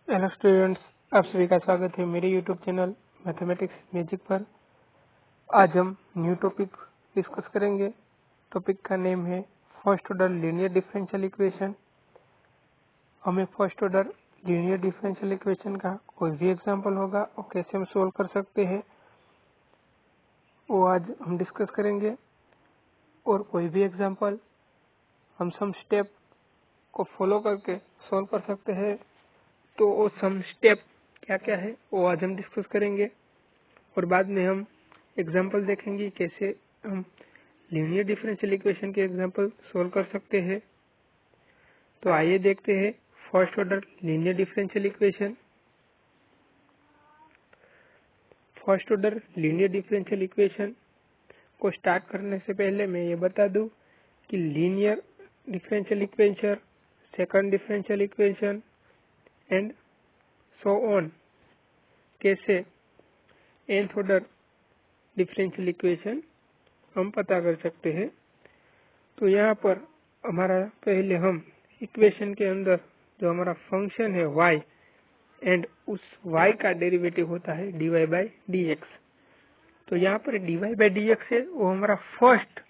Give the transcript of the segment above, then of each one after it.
Hello students, आप सभी का स्वागत है मेरे यूट्यूब चैनल मैथमेटिक्स मैजिक पर। आज हम न्यू टॉपिक डिस्कस करेंगे। टॉपिक का नेम है first order linear differential equation. हमें first order linear differential equation का कोई भी एग्जांपल होगा और कैसे हम सोल्व कर सकते हैं वो आज हम डिस्कस करेंगे। और कोई भी एग्जांपल हम सम स्टेप को फॉलो करके सोल्व कर सकते हैं, तो वो सम स्टेप क्या क्या है वो आज हम डिस्कस करेंगे। और बाद में हम एग्जांपल देखेंगे कैसे हम लीनियर डिफरेंशियल इक्वेशन के एग्जांपल सोल्व कर सकते हैं। तो आइए देखते हैं first order linear differential equation. First order linear differential equation को स्टार्ट करने से पहले मैं ये बता दूं कि linear differential equation, second differential equation and so on कैसे nth ऑर्डर डिफरेंशियल इक्वेशन हम पता कर सकते हैं। तो यहाँ पर हमारा पहले हम इक्वेशन के अंदर जो हमारा फंक्शन है y एंड उस y का डेरिवेटिव होता है dy बाई डी एक्स। तो यहाँ पर dy बाई डी एक्स है वो हमारा first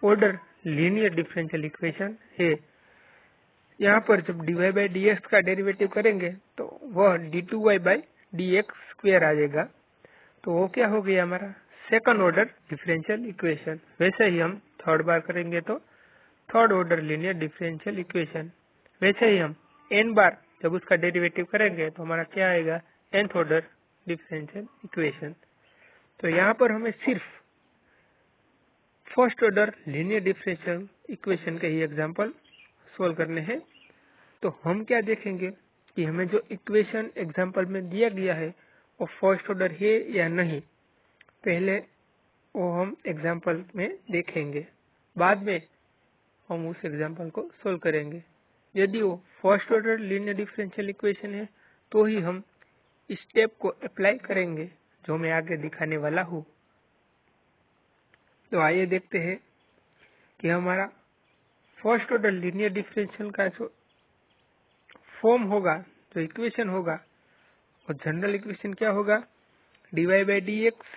order linear differential equation है। यहाँ पर जब dy बाई डी एक्स का डेरिवेटिव करेंगे तो वह d2y by d x square आ जाएगा। तो वो क्या हो गया हमारा सेकंड ऑर्डर डिफरेंशियल इक्वेशन। वैसे ही हम थर्ड बार करेंगे तो third order linear differential equation. वैसे ही हम n बार जब उसका डेरिवेटिव करेंगे तो हमारा क्या आएगा nth ऑर्डर डिफरेंशियल इक्वेशन। तो यहाँ पर हमें सिर्फ first order linear differential equation के ही एग्जांपल सोल्व करने हैं। तो हम क्या देखेंगे कि हमें जो इक्वेशन एग्जांपल में दिया गया है वो फर्स्ट ऑर्डर है या नहीं, पहले वो हम एग्जांपल में देखेंगे, बाद में हम उस एग्जांपल को सोल्व करेंगे। यदि वो first order linear differential equation है तो ही हम इस स्टेप को अप्लाई करेंगे जो मैं आगे दिखाने वाला हूँ। तो आइए देखते हैं कि हमारा फर्स्ट ऑर्डर लीनियर डिफरेंशियल का जो फॉर्म होगा, जो इक्वेशन होगा, और जनरल इक्वेशन क्या होगा dy by d x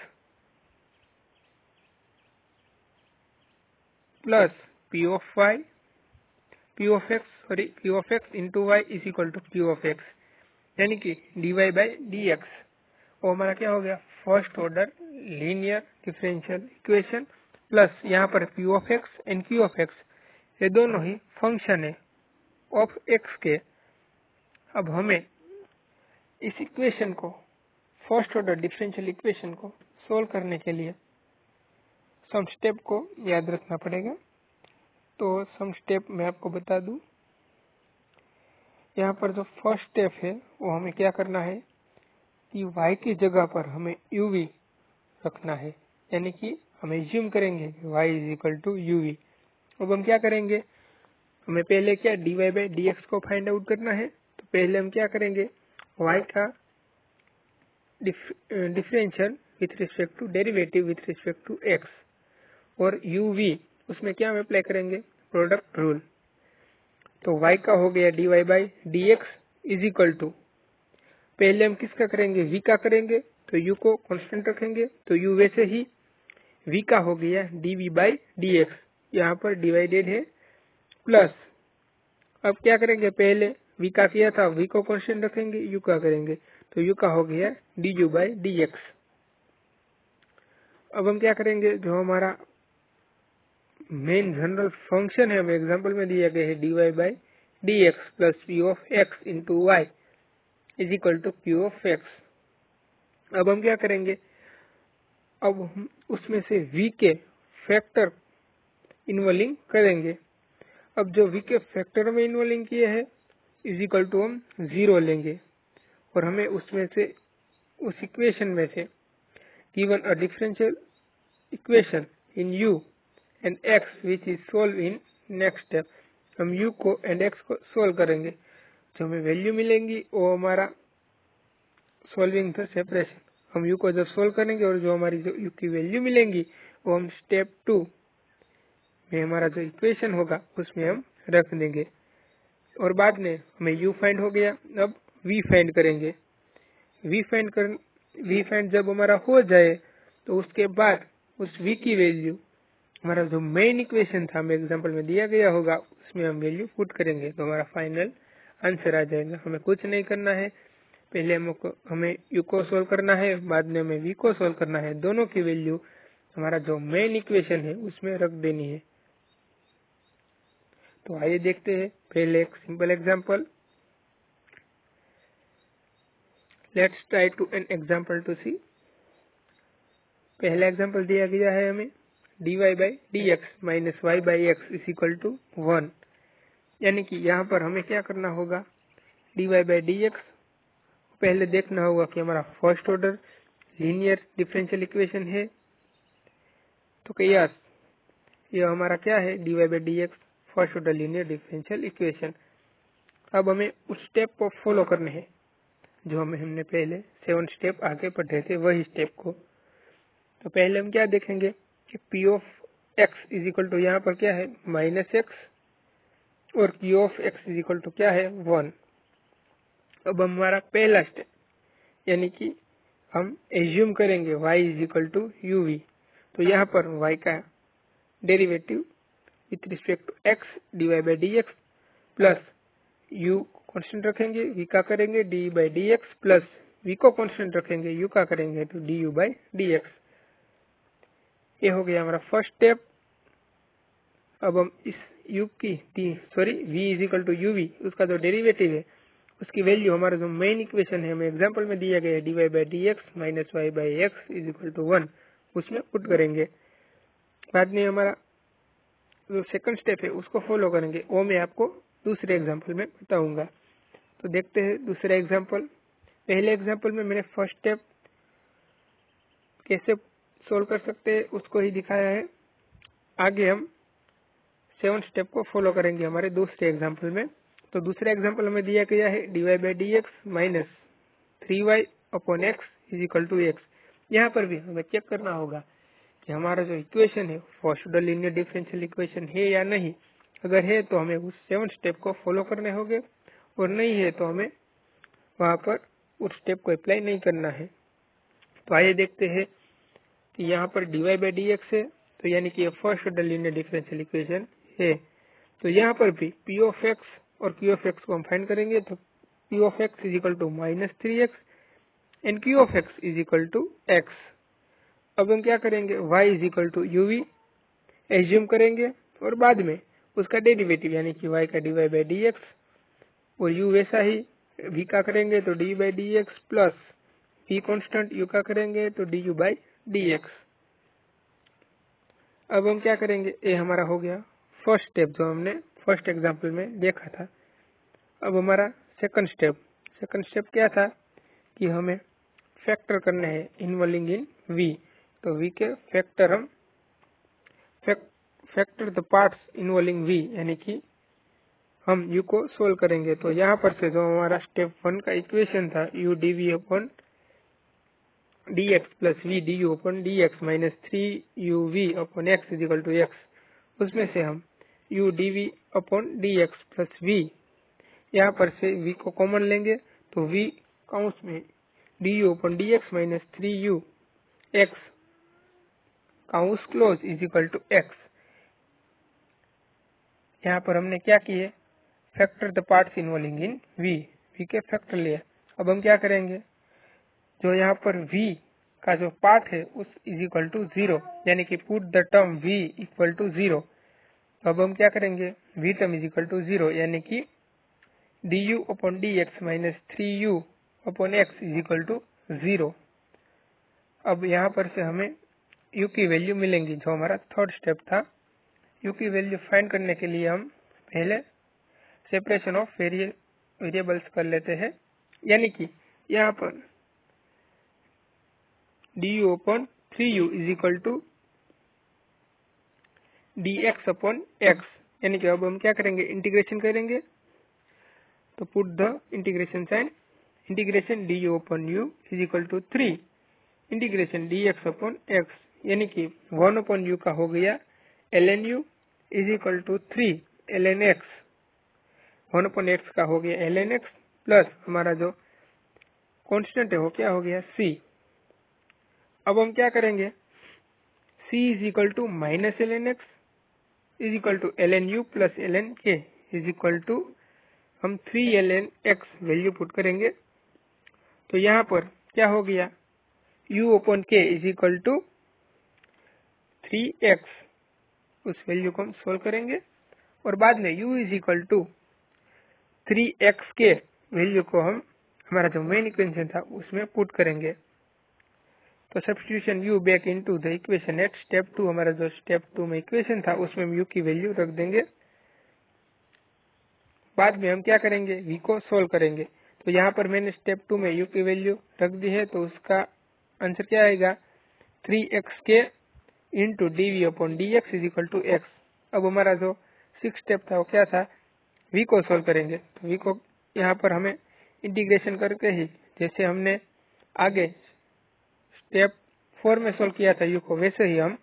plus p of x into y is equal to p of x, यानी कि dy बाई डी एक्स वो हमारा क्या हो गया first order linear differential equation plus यहाँ पर p of x and q of x ये दोनों ही फंक्शन है ऑफ x के। अब हमें इस इक्वेशन को फर्स्ट ऑर्डर डिफरेंशियल इक्वेशन को सोल्व करने के लिए सम स्टेप को याद रखना पड़ेगा। तो सम स्टेप मैं आपको बता दूं। यहाँ पर जो फर्स्ट स्टेप है वो हमें क्या करना है कि y की जगह पर हमें uv रखना है, यानी कि हम एज्यूम करेंगे कि y is equal to uv। अब हम क्या करेंगे, हमें पहले क्या dy बाई डी एक्स को फाइंड आउट करना है। तो पहले हम क्या करेंगे y का differential with respect to derivative with respect to x, और uv उसमें क्या हम अप्लाई करेंगे प्रोडक्ट रूल। तो y का हो गया dy by d x is equal to, पहले हम किसका करेंगे v का करेंगे, तो u को कांस्टेंट रखेंगे तो u वैसे ही v का हो गया dv बाई डी एक्स, यहाँ पर डिवाइडेड है प्लस। अब क्या करेंगे पहले v का किया था v को कांस्टेंट रखेंगे, u का करेंगे तो u का हो गया du बाई डी एक्स। अब हम क्या करेंगे जो हमारा मेन जनरल फंक्शन है हमें एग्जांपल में दिया गया है dy by d x plus p of x into y is equal to p of x। अब हम क्या करेंगे, अब हम उसमें से v के फैक्टर इन्वॉल्विंग करेंगे। अब जो v के फैक्टर में इन्वॉल्विंग किए हैं इज इक्वल टू हम 0 लेंगे, और हमें उसमें से उस इक्वेशन में से given a differential equation in u and x which is solve in next step, हम u को एंड x को सोल्व करेंगे। जो हमें वैल्यू मिलेंगी वो हमारा सोल्विंग द सेपरेशन, हम u को जब सोल्व करेंगे और जो हमारी जो u की वैल्यू मिलेंगी वो हम स्टेप 2 में हमारा जो इक्वेशन होगा उसमें हम रख देंगे, और बाद में हमें u फाइंड हो गया। अब वी फाइंड करेंगे। वी फाइंड जब हमारा हो जाए तो उसके बाद उस वी की वैल्यू हमारा जो मेन इक्वेशन था हमें एग्जांपल में दिया गया होगा उसमें हम वैल्यू पुट करेंगे तो हमारा फाइनल आंसर आ जाएगा। हमें कुछ नहीं करना है, पहले हमें यू को सोल्व करना है, बाद में हमें वी को सोल्व करना है। दोनों की वैल्यू हमारा जो मेन इक्वेशन है उसमें रख देनी है। तो आइए देखते हैं पहले एक simple example. Let's try to an example to see. पहला एग्जांपल दिया गया है हमें dy by dx minus y by x is equal to 1, यानी कि यहाँ पर हमें क्या करना होगा, dy by dx पहले देखना होगा कि हमारा first order linear differential equation है। तो कयास ये हमारा क्या है, dy by dx first order linear differential equation. अब हमें उस स्टेप को फॉलो करने हैं जो हमने पहले 7 स्टेप आगे पढ़े थे, वही स्टेप को। तो पहले हम क्या देखेंगे कि p of x is equal to यहाँ पर क्या है माइनस एक्स और q of x is equal to क्या है 1। अब हमारा पहला स्टेप यानी कि हम एज्यूम करेंगे y is equal to u v. तो यहाँ पर y का derivative with respect to x dy by d x plus u constant रखेंगे, v का करेंगे d by d x plus v को कॉन्स्टेंट रखेंगे, u का करेंगे तो d u by d x. ये हो गया हमारा फर्स्ट स्टेप। अब हम इस u की v is equal to u v उसका जो डेरिवेटिव है उसकी वैल्यू हमारा जो मेन इक्वेशन है हमें एग्जांपल में दिया गया है dy by d x minus y by x is equal to 1 उसमें पुट करेंगे। बाद में हमारा जो सेकंड स्टेप है उसको फॉलो करेंगे, वो मैं आपको दूसरे एग्जांपल में बताऊंगा। तो देखते हैं दूसरा एग्जांपल। पहले एग्जांपल में मैंने फर्स्ट स्टेप कैसे सोल्व कर सकते हैं उसको ही दिखाया है। आगे हम 7 स्टेप को फॉलो करेंगे हमारे दूसरे एग्जांपल में। तो दूसरा एग्जांपल हमें दिया गया है dy by d x minus 3y upon x is equal to x. यहाँ पर भी हमें चेक करना होगा कि हमारा जो इक्वेशन है first order linear differential equation है या नहीं। अगर है तो हमें उस 7 स्टेप को फॉलो करने होंगे और नहीं है तो हमें वहां पर उस स्टेप को अप्लाई नहीं करना है। तो आइए देखते हैं कि यहाँ पर dy बाई डी एक्स है तो यानी कि ये first order linear differential equation है। तो यहाँ पर भी p ऑफ x और q ऑफ x को हम फाइंड करेंगे। तो p of x is equal to minus 3x and q of x is equal to x। अब हम क्या करेंगे y is equal to u v assume करेंगे और बाद में उसका डेरिवेटिव यानी कि y का dy बाई डी एक्स और u वैसा ही v का करेंगे तो D by d x plus v constant u का करेंगे तो d u by d x. अब हम क्या करेंगे, ये हमारा हो गया फर्स्ट स्टेप जो हमने फर्स्ट एग्जांपल में देखा था। अब हमारा सेकंड स्टेप क्या था कि हमें फैक्टर करने हैं इन्वॉल्विंग इन v। तो v के फैक्टर हम factor the parts involving v यानी कि हम u को सोल्व करेंगे। तो यहाँ पर से जो हमारा स्टेप 1 का इक्वेशन था u dv upon dx plus v du upon dx minus 3uv upon x is equal to x, उसमें से हम u dv upon dx plus v यहाँ पर से v को कॉमन लेंगे तो v काउंस में du upon dx minus 3u x काउंस close is equal to x। यहाँ पर हमने क्या किए, factor the parts involving in v के फैक्टर लिया। अब हम क्या करेंगे, जो यहाँ पर v का जो पार्ट है उस इज इक्वल टू 0 यानी कि put the term v equal to 0। अब हम क्या करेंगे, v term is equal to 0 यानी कि du upon dx minus 3u upon x is equal to 0। अब यहाँ पर से हमें u की वैल्यू मिलेंगी जो हमारा थर्ड स्टेप था। u की वैल्यू फाइंड करने के लिए हम पहले सेपरेशन ऑफ वेरिएबल्स कर लेते हैं, यानी कि यहाँ पर du upon 3u is equal to dx upon x, यानी कि अब हम क्या करेंगे, इंटीग्रेशन करेंगे। तो put the integration sign, integration du upon u is equal to 3 integration dx upon x, यानी कि 1 अपॉन u का हो गया ln u is equal to 3 ln x, 1 upon x का हो गया ln x प्लस हमारा जो कांस्टेंट है वो क्या हो गया c। अब हम क्या करेंगे, c is equal to minus ln x is equal to ln u plus ln k is equal to हम 3 ln x वैल्यू पुट करेंगे। तो यहाँ पर क्या हो गया, u upon k is equal to 3x, उस वैल्यू को हम सोल्व करेंगे और बाद में u is equal to 3x के वैल्यू को हम हमारा जो मेन इक्वेशन था उसमें पुट करेंगे। तो substitution u back into the equation at step 2, हमारा जो स्टेप 2 में इक्वेशन था उसमें हम u की वैल्यू रख देंगे। बाद में हम क्या करेंगे, v को सोल्व करेंगे। तो यहाँ पर मैंने स्टेप 2 में u की वैल्यू रख दी है, तो उसका आंसर क्या आएगा, 3x के into dv upon dx is equal to x। अब हमारा जो 6 स्टेप था वो क्या था, v को सोल्व करेंगे। तो v को यहाँ पर हमें इंटीग्रेशन करके ही, जैसे हमने आगे स्टेप 4 में सोल्व किया था u को, वैसे ही हम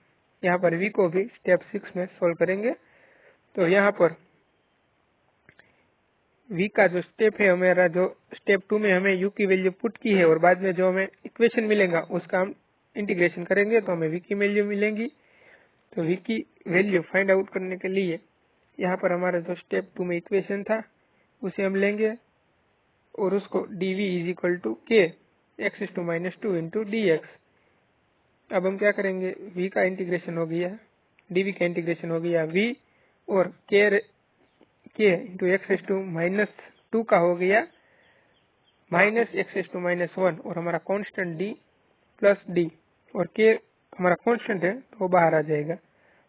यहाँ पर v को भी स्टेप 6 में सोल्व करेंगे। तो यहाँ पर v का जो स्टेप है, हमारा जो स्टेप 2 में हमें u की वैल्यू पुट की है और बाद में जो हमें इक्वेशन मिलेगा उसका हम इंटीग्रेशन करेंगे तो हमें v की वैल्यू मिलेंगी। तो v की वैल्यू फाइंड आउट करने के लिए यहाँ पर हमारा जो स्टेप 2 में इक्वेशन था उसे हम लेंगे और उसको dv is equal to k x to minus 2 into dx। अब हम क्या करेंगे, v का इंटीग्रेशन हो गया, dv का इंटीग्रेशन हो गया v और k into x to minus 2 का हो गया माइनस एक्स टू माइनस 1 और हमारा कांस्टेंट d प्लस d और k हमारा कांस्टेंट है तो वो बाहर आ जाएगा।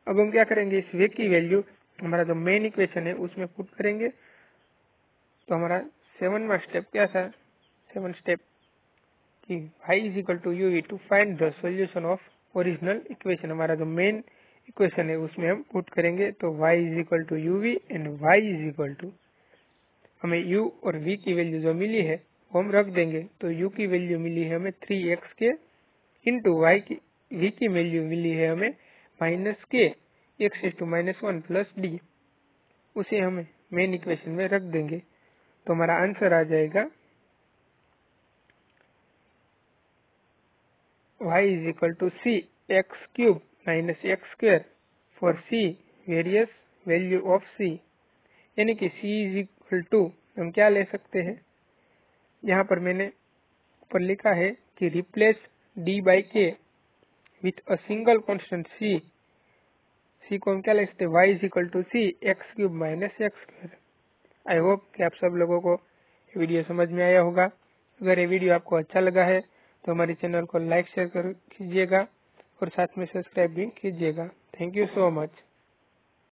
अब हम क्या करेंगे, इस v की वैल्यू हमारा जो मेन इक्वेशन है उसमें पुट करेंगे। तो हमारा 7वां स्टेप क्या था, 7 स्टेप कि y is equal to u to find the solution of original equation, हमारा जो मेन इक्वेशन है उसमें हम पुट करेंगे। तो y is equal to u and y is equal to, हमें u और v की वैल्यू जो मिली है वो हम रख देंगे। तो u की वैल्यू मिली है हमें 3x के इंटू v की वैल्यू मिली है हमें minus k x to minus 1 plus d, उसे हमें मेन इक्वेशन में रख देंगे। तो हमारा आंसर आ जाएगा y is equal to c x cube minus x square for c various value of c, यानी कि c इज इक्वल टू हम क्या ले सकते हैं, यहाँ पर मैंने ऊपर लिखा है कि replace d by k with a single constant c को हम क्या ले सकते हैं, y is equal to c x cube minus x square. I hope कि आप सब लोगों को ये वीडियो समझ में आया होगा। अगर ये वीडियो आपको अच्छा लगा है तो हमारे चैनल को लाइक शेयर कीजिएगा और साथ में सब्सक्राइब भी कीजिएगा। Thank you so much.